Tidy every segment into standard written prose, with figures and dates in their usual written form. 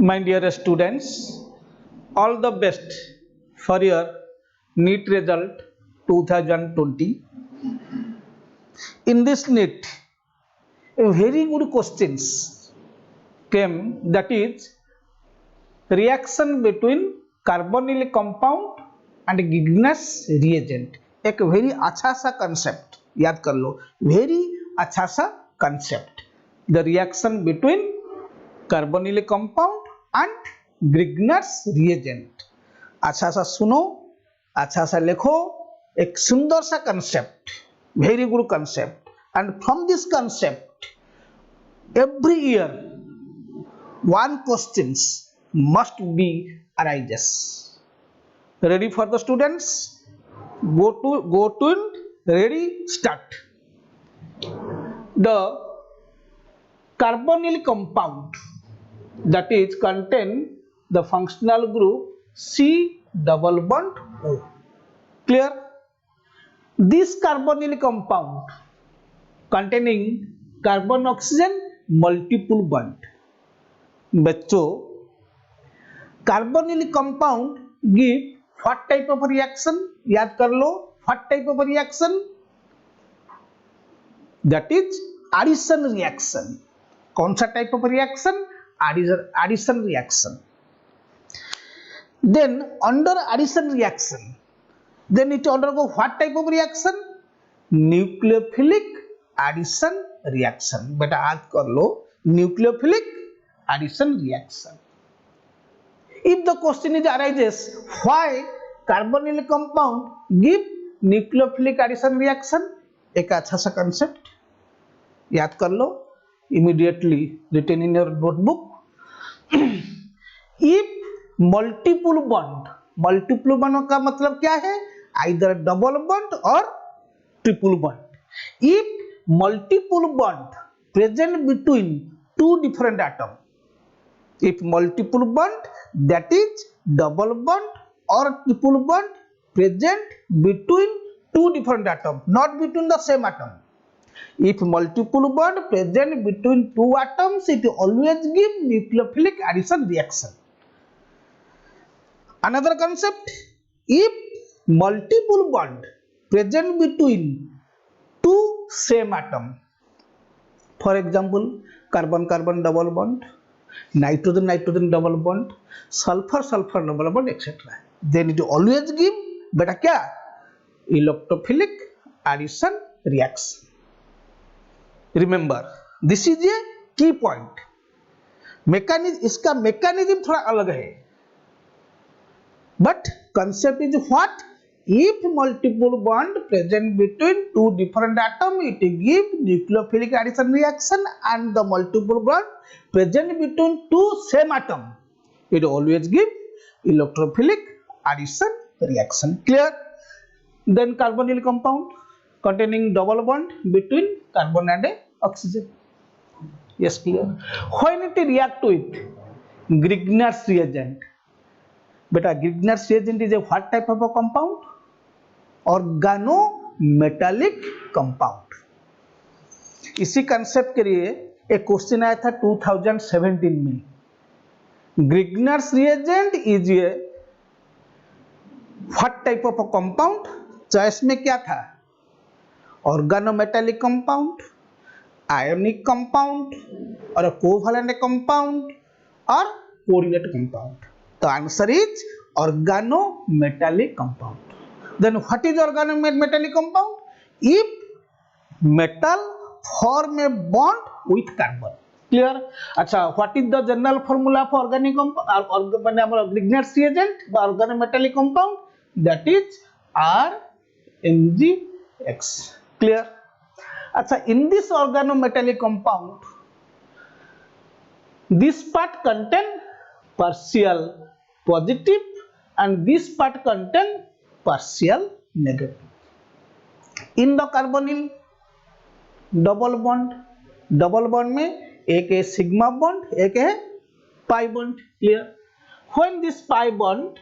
My dear students, all the best for your NEET result 2020. In this NEET, a very good questions came, that is reaction between carbonyl compound and Grignard's reagent. एक very अच्छा सा concept याद कर लो, very अच्छा सा concept. The reaction between carbonyl compound and Grignard's reagent. अच्छा सा सुनो, अच्छा सा लिखो, एक सुंदर सा concept, very good concept. And from this concept, every year one questions must be arises. Ready for the students? Go to ready, start. The carbonyl compound, that is contain the functional group C double bond O. Clear? This carbonyl compound containing carbon oxygen multiple bond. बच्चों, carbonyl compound give what type of reaction? याद कर लो, what type of reaction? That is addition reaction. कौन सा type of reaction? Addition reaction. Then under addition reaction, then it undergo what type of reaction? Nucleophilic addition reaction. बेटा याद कर लो, nucleophilic addition reaction. If the question is arises, why carbonyl compound give nucleophilic addition reaction? एक अच्छा सा concept याद कर लो, immediately written in your notebook. If multiple bond का मतलब क्या है? Either double bond or triple bond. If multiple bond present between two different atoms, if multiple bond, that is double bond or triple bond present between two different atoms, not between the same atom. If multiple bond present between two atoms, it always give nucleophilic addition reaction. Another concept, if multiple bond present between two same atom, for example carbon-carbon double bond, nitrogen-nitrogen double bond, sulfur-sulfur double bond, etc., then it always give बेटा क्या? Electrophilic addition reaction. Remember, this is a key point. mechanism, इसका mechanism थोड़ा अलग है, but concept is what? If multiple bond present between two different atoms, it give nucleophilic addition reaction, and the multiple bond present between two same atoms, it always give electrophilic addition reaction. Clear? Then carbonyl compound containing double bond between carbon and oxygen. Yes, clear. When it react with Grignard's reagent, beta Grignard's reagent is a what type of a compound? Organometallic compound. इसी concept के लिए एक question आया था 2017 में. Grignard's reagent is a what type of a compound? Choice में क्या था? Organometallic compound, ionic compound, और covalent compound, और coordinate compound. The answer is organometallic compound. Then what is organometallic compound? If metal form a bond with carbon. Clear? अच्छा, what is the general formula for organic compound? माने हमारा Grignard's reagent বা organometallic compound, that is RMgX. Clear? अच्छा, in this organometallic compound, this part contain partial positive and this part contain partial negative. In the carbonyl double bond में एक है sigma bond, एक है pi bond. Clear? When this pi bond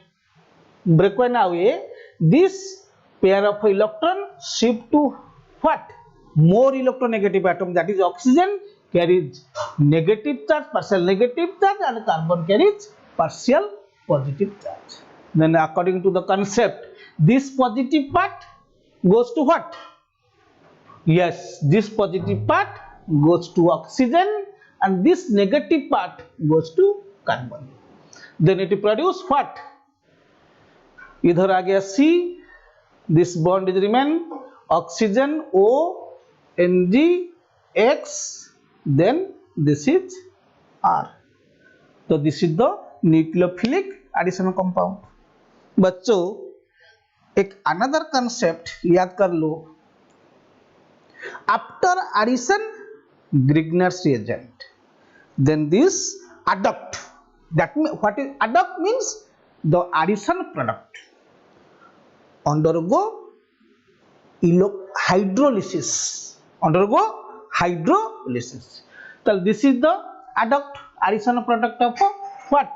broken away, this pair of electron shift to what? More electronegative atom, that is oxygen, carries negative charge, partial negative charge, and carbon carries partial positive charge. Then according to the concept, this positive part goes to what? Yes, this positive part goes to oxygen and this negative part goes to carbon. Then it produce what? इधर आ गया C, this bond is remain oxygen O, Ng, X, then this is R. So this is the nucleophilic addition compound. बच्चों एक another concept याद कर लो. After addition Grignard's reagent, then this adduct. That means what is adduct means the addition product undergo hydrolysis. Undergo hydrolysis. So this is the adduct, addition product of what?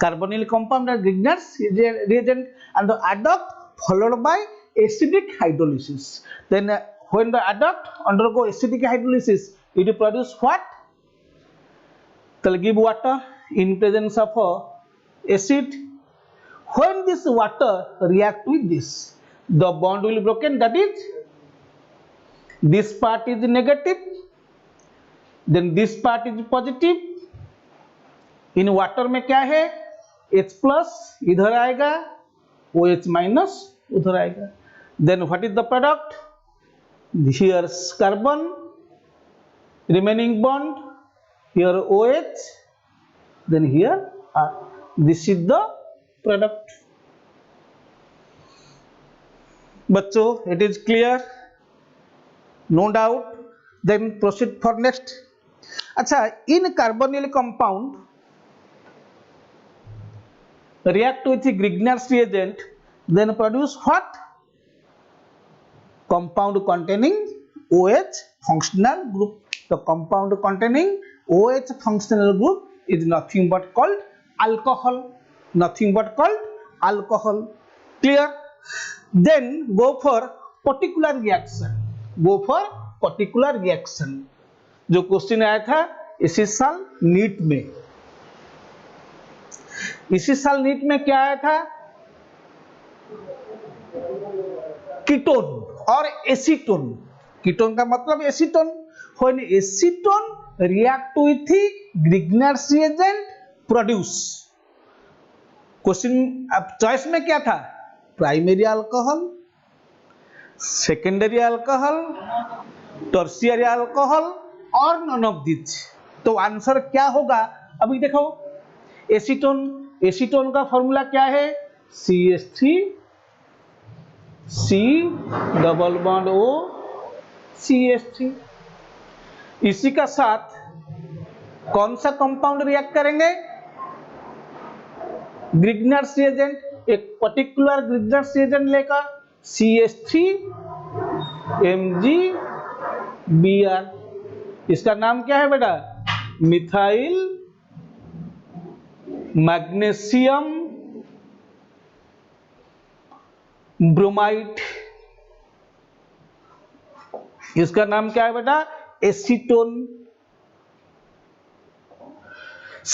Carbonyl compound and Grignard's reagent, and the adduct followed by acidic hydrolysis. Then when the adduct undergo acidic hydrolysis, it produce what? So give water in presence of acid. When this water react with this, the bond will be broken. That is, this part is negative, then this part is positive. In water में क्या है? H plus इधर आएगा, OH minus उधर आएगा. Then what is the product? Here's carbon, remaining bond, here OH, then here R. This is the product. बच्चों, it is clear? No doubt. Then proceed for next. अच्छा, in carbonyl compound react with Grignard's reagent, then produce what? Compound containing OH functional group. The compound containing OH functional group is nothing but called alcohol. Nothing but called alcohol. Clear? Then go for particular reaction. Go for particular reaction. जो question आया था इसी साल NEET में. इसी साल NEET में क्या आया था? कीटोन और एसीटोन. कीटोन का मतलब acetone. When acetone react with Grignard's reagent, produce. Question अब चॉइस में क्या था? Primary alcohol, secondary alcohol, tertiary alcohol और नॉन ऑफ दिस. तो आंसर क्या होगा? अभी देखो एसीटोन. एसीटोन का फॉर्मूला क्या है? CH3 C double bond O CH3. इसी का साथ कौन सा कंपाउंड रिएक्ट करेंगे? Grignard's reagent. एक पर्टिकुलर ग्रिग्नार्ड्स रिएजेंट लेकर CH3 MgBr. इसका नाम क्या है बेटा? Methyl magnesium bromide. इसका नाम क्या है बेटा? एसीटोन.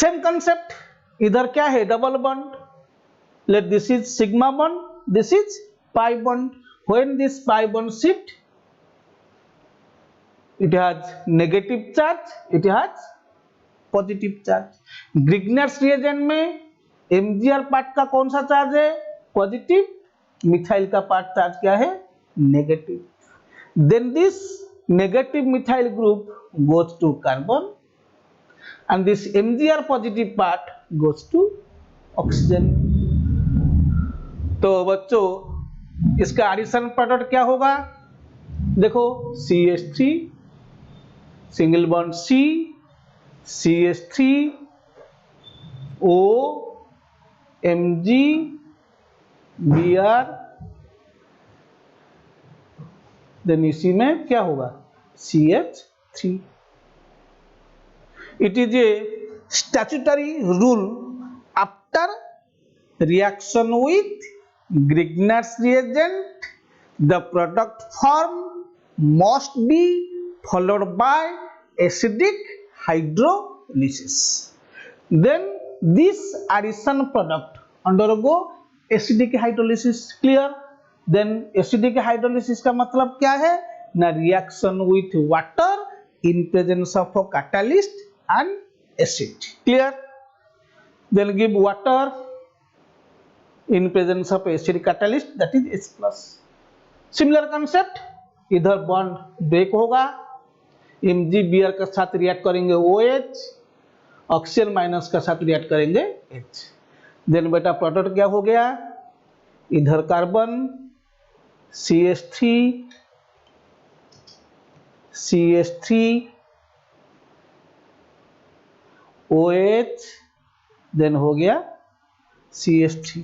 Same concept. इधर क्या है? Double bond. Let this is sigma bond, this is pi bond. When this pi bond shift, it has negative charge, it has positive charge. Grignard's reagent में Mgr part का कौन सा charge है? Positive. Methyl का part charge क्या है? Negative. Then this negative methyl group goes to carbon and this Mgr positive part goes to oxygen. तो बच्चों इसका एडिशन प्रोडक्ट क्या होगा? देखो CH3 single bond C, CH3 O MgBr. Then इसी में क्या होगा? CH3. It is a statutory rule after reaction with Grignard's reagent, the product form must be followed by acidic hydrolysis. Then this addition product undergo acidic hydrolysis. Clear? Then acidic hydrolysis का मतलब क्या है ना, reaction with water in presence of a catalyst and acid. Clear? Then give water in presence of acid catalyst, that is H plus. Similar concept, इधर bond break होगा, MgBr के साथ react करेंगे OH, ऑक्सीजन माइनस के साथ react करेंगे H. Then बेटा product क्या हो गया, इधर कार्बन CH3 OH, देन हो गया CH3.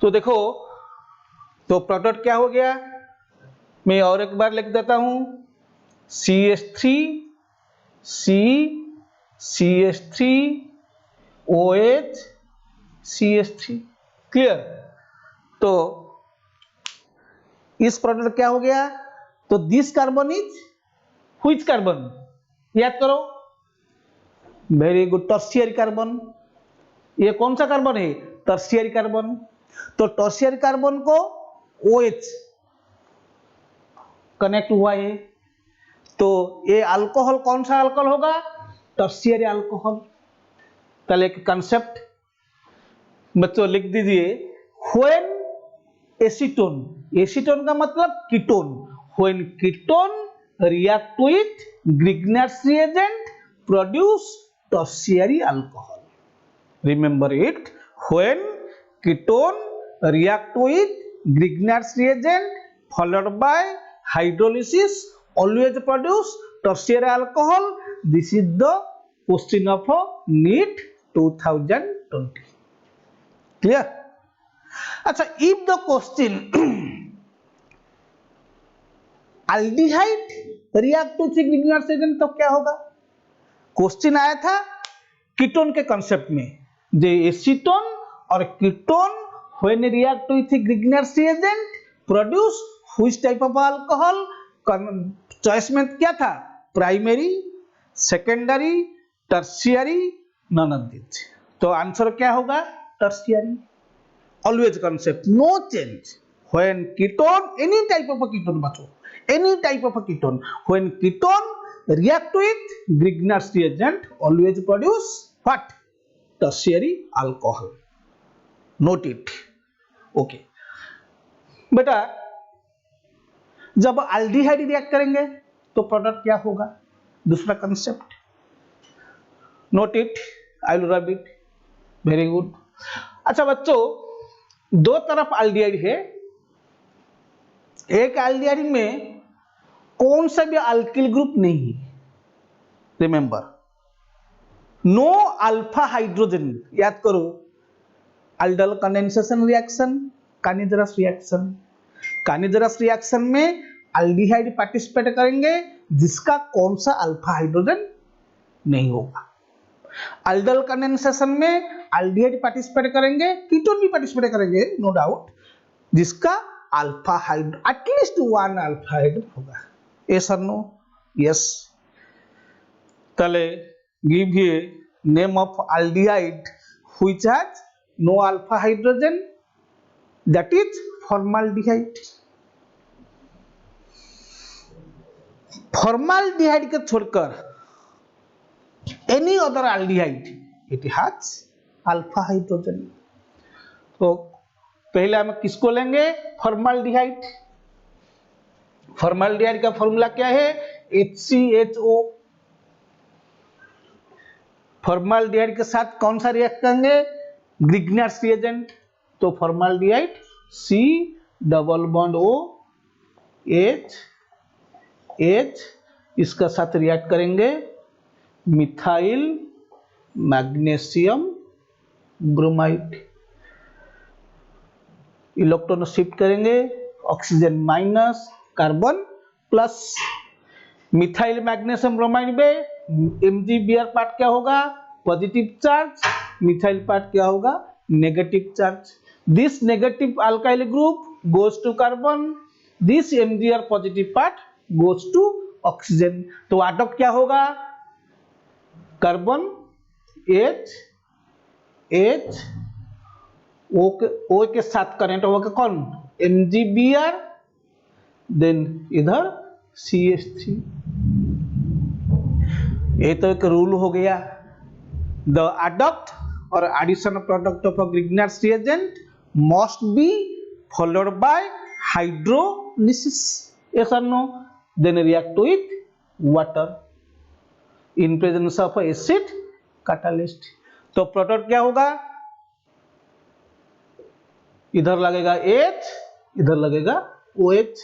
तो देखो, तो प्रोडक्ट क्या हो गया, मैं और एक बार लिख देता हूं, CH3 C CH3 OH CH3. Clear? तो इस प्रोडक्ट क्या हो गया, तो this carbon is which carbon, याद करो, वेरी गुड, टर्शियरी कार्बन. ये कौन सा कार्बन है, टर्शियरी कार्बन. तो टर्शियरी कार्बन को OH कनेक्ट हुआ है, तो ये अल्कोहल कौन सा अल्कोहल होगा, टर्शियरी अल्कोहल. पहले एक कंसेप्ट बच्चों लिख दीजिए, व्हेन एसीटोन, एसीटोन का मतलब ketone, when ketone react with Grignard's reagent produce tertiary alcohol. Remember it, when ketone react with Grignard's reagent followed by hydrolysis always produce tertiary alcohol. This is the question of NEET 2020. Clear? अच्छा, if the question aldehyde react with Grignard's reagent तो क्या होगा, question आया था ketone के concept में, जो acetone और ketone when react with Grignard's reagent produce which type of alcohol. Choice में क्या था, primary, secondary, tertiary, none of this. तो आंसर क्या होगा, tertiary. Always concept, no change. when ketone, any type of a ketone बचो, any type of a ketone, when ketone react with Grignard's reagent always produce what, tertiary alcohol. Note it. Okay बेटा, जब aldehyde react करेंगे तो product क्या होगा, दूसरा concept. Note it, I will rub it. Very good. अच्छा बच्चों, दो तरफ अल्डिहाइड है, एक अल्डिहाइड में कौन सा भी अल्किल ग्रुप नहीं है. Remember, no alpha hydrogen. याद करो, aldol condensation reaction, carnivorous reaction. carnivorous reaction में aldehyde पार्टिसिपेट करेंगे जिसका कौन सा अल्फा हाइड्रोजन नहीं होगा. aldol condensation में aldehyde पार्टिसिपेट करेंगे, कीटोन भी पार्टिसिपेट करेंगे, नो डाउट, जिसका alpha hydro at least one alpha hydrogen होगा. यस और नो, यस. तले give here name of aldehyde which has no alpha hydrogen, that is formaldehyde. formaldehyde के छोड़कर any other aldehyde it has alpha hydrogen. तो पहले हम किसको लेंगे, formaldehyde. formaldehyde का फॉर्मूला क्या है, HCHO. formaldehyde के साथ कौन सा रिएक्ट करेंगे, Grignard's reagent. तो formaldehyde C double bond O H H, इसका साथ रिएक्ट करेंगे methyl magnesium bromide. Electron shift करेंगे, oxygen minus, carbon plus. Methyl magnesium bromide में MgBr पार्ट क्या होगा, पॉजिटिव चार्ज, मिथाइल पार्ट क्या होगा, negative charge. This negative alkyl group goes to carbon, this MgR positive part goes to oxygen. तो adduct क्या होगा, carbon H O के साथ कनेक्ट होगा कौन, MgBr, देन इधर CH3। ये तो एक रूल हो गया। द एडॉप्ट और addition product of a Grignard's reagent must be followed by hydrolysis, yes और no, then react with water in presence of acid catalyst. तो प्रोडक्ट क्या होगा, इधर लगेगा H, इधर लगेगा OH,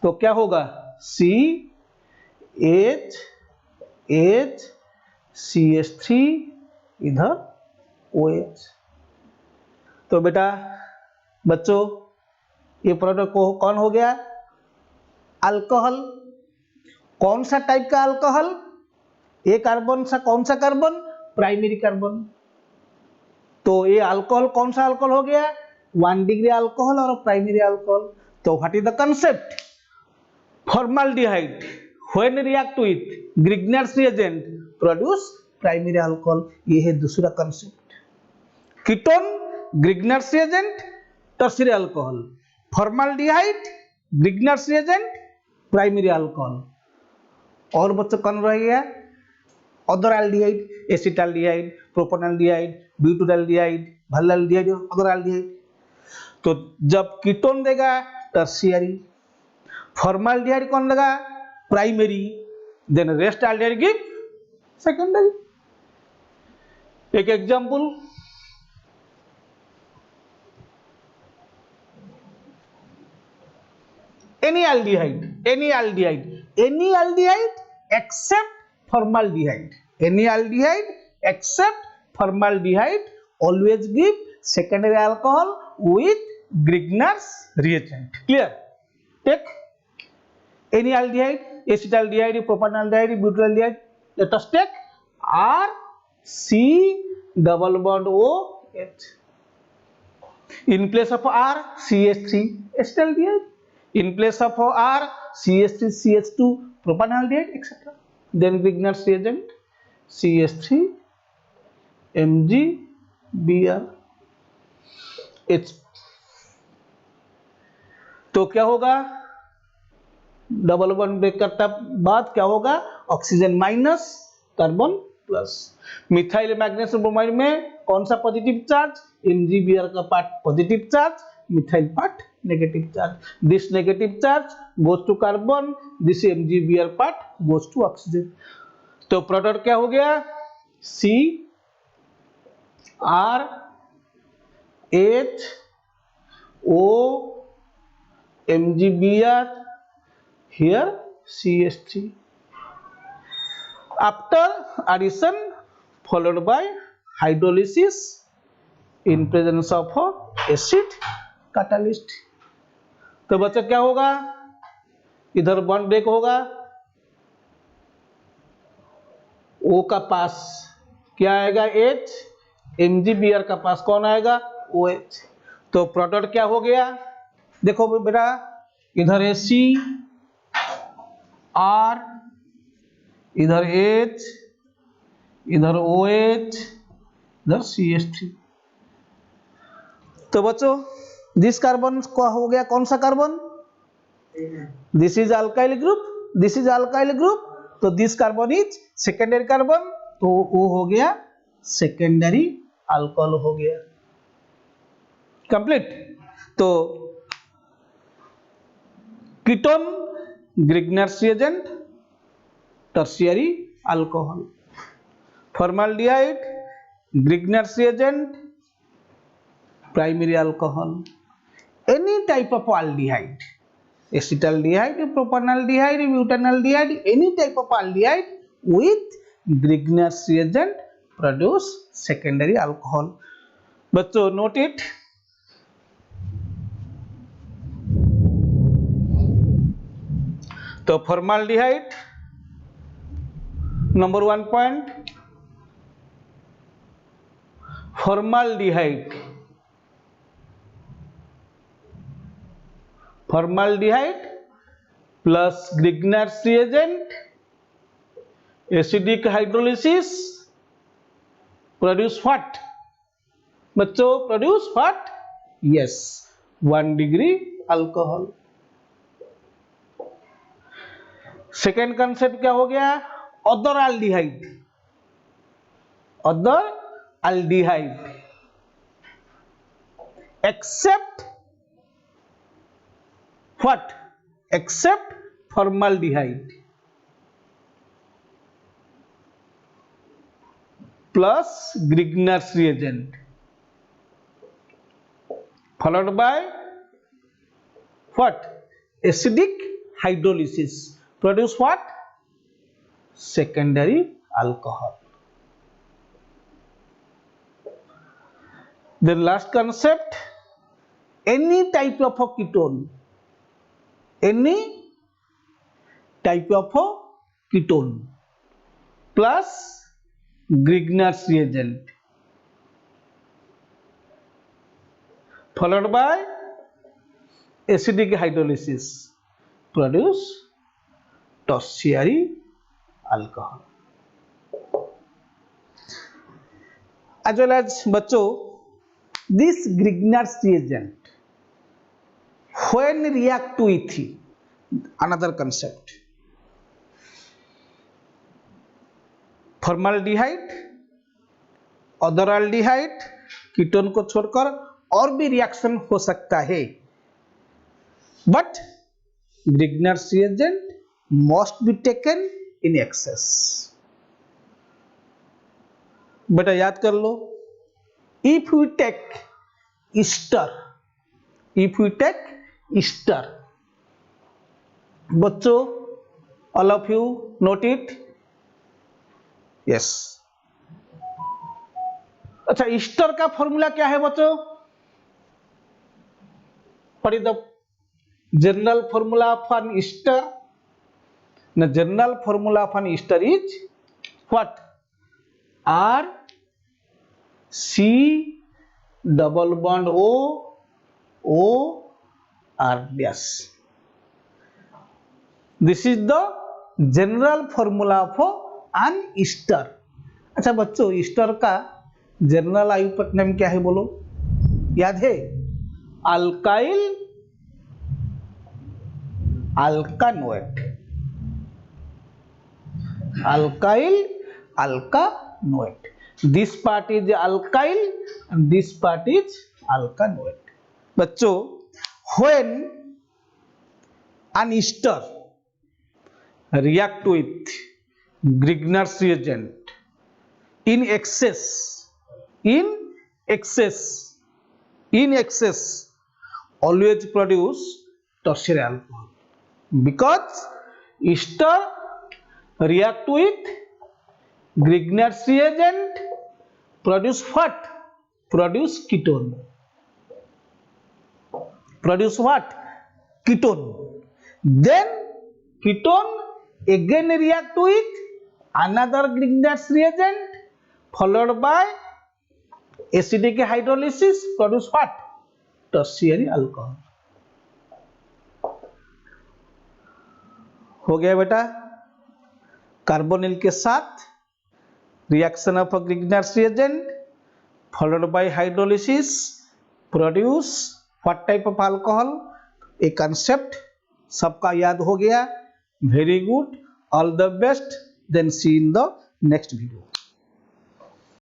तो क्या होगा CH3 इधर OH। तो बेटा बच्चों ये प्रोडक्ट को कौन हो गया, अल्कोहल। कौन सा टाइप का अल्कोहल, ये कार्बन सा कौन सा कार्बन, प्राइमरी कार्बन। तो ये अल्कोहल कौन सा अल्कोहल हो गया, 1 डिग्री अल्कोहल और प्राइमरी अल्कोहल। तो what is the concept, formaldehyde when react with Grignard's reagent produce primary alcohol, ये है दूसरा concept. Ketone Grignard's reagent tertiary alcohol, formaldehyde Grignard's reagent primary alcohol. और बच्चों कौन रह गया, other aldehyde, acetaldehyde, propanaldehyde, butyraldehyde, valeraldehyde, other aldehyde. तो जब कीटोन देगा टर्शियरी, फॉर्माल्डिहाइड कौन देगा primary, then rest aldehyde give secondary. एक example, any aldehyde except formaldehyde, any aldehyde except formaldehyde always give secondary alcohol with Grignard's reagent. Clear? Take any aldehyde, acetaldehyde, propanaldehyde, butylaldehyde. Let us take R C double bond OH. In place of R, CH3 acetaldehyde. In place of R, CH3 CH2 propanaldehyde, etc. Then Grignard's reagent CH3 MgBr H। तो क्या होगा, double bond break करता बाद क्या होगा, oxygen minus carbon plus. Methyl magnesium bromide में कौन सा पॉजिटिव चार्ज, MgBr का part positive charge, methyl part negative charge. This negative charge goes to carbon, this MgBr part goes to oxygen. तो product क्या हो गया, CrHO MgBr here CH3 after addition followed by hydrolysis in presence of acid catalyst। तो बच्चा क्या होगा, इधर bond break होगा, O का पास क्या आएगा H, MgBr का पास कौन आएगा OH। तो प्रोडक्ट क्या हो गया, देखो बेटा इधर है C R, इधर H, इधर OH, इधर CH3। तो बच्चों दिस कार्बन का हो गया कौन सा carbon, this is alkyl group, this is alkyl group. तो this carbon is secondary carbon, तो वो हो गया सेकेंडरी अल्कोहल हो गया, कंप्लीट। तो ketone Grignard's reagent tertiary alcohol, formaldehyde Grignard's reagent primary alcohol. Any type of aldehyde, acetaldehyde, propanaldehyde, butanaldehyde, any type of aldehyde with Grignard's reagent produce secondary alcohol। बच्चों note it. तो formaldehyde number 1 point, formaldehyde plus Grignard's reagent, acidic hydrolysis produce what? बच्चों produce what? Yes, 1 degree alcohol. Second concept क्या हो गया? Other aldehyde. Other aldehyde except what? Except formaldehyde plus Grignard's reagent followed by what? Acidic hydrolysis produce what? Secondary alcohol. The last concept, any type of a ketone, any type of a ketone plus Grignard's reagent followed by acidic hydrolysis produce tertiary alcohol. As well as बच्चों, this Grignard's reagent when react with another concept, formaldehyde, other aldehyde, ketone को छोड़कर और भी reaction हो सकता है, but Grignard's reagent must be taken in excess. बेटा याद कर लो, if we take ester, बच्चों all of you note it. Yes. अच्छा, ईस्टर का फॉर्मूला क्या है बच्चों? What is the general formula of an ester? The general formula of an ester is what? R C double bond O R dash. This is the general formula of an ester. अच्छा बच्चों, Easter का general आयुपत name क्या है बोलो? याद है? Alkyl अल्कानोएट. Alkyl alkanoate. This part is alkyl and this part is alkanoate. बच्चों, when an ester react with Grignard's reagent in excess, always produce tertiary alcohol, because ester react with Grignard's reagent produce what? Produce ketone. Produce what? Ketone. Then ketone again react with another Grignard's reagent followed by acidic hydrolysis produce what? Tertiary alcohol. हो गया बेटा? Carbonyl के साथ reaction of Grignard's reagent followed by hydrolysis produce what type of alcohol? A concept सबका याद हो गया. Very good. All the best. Then see in the next video.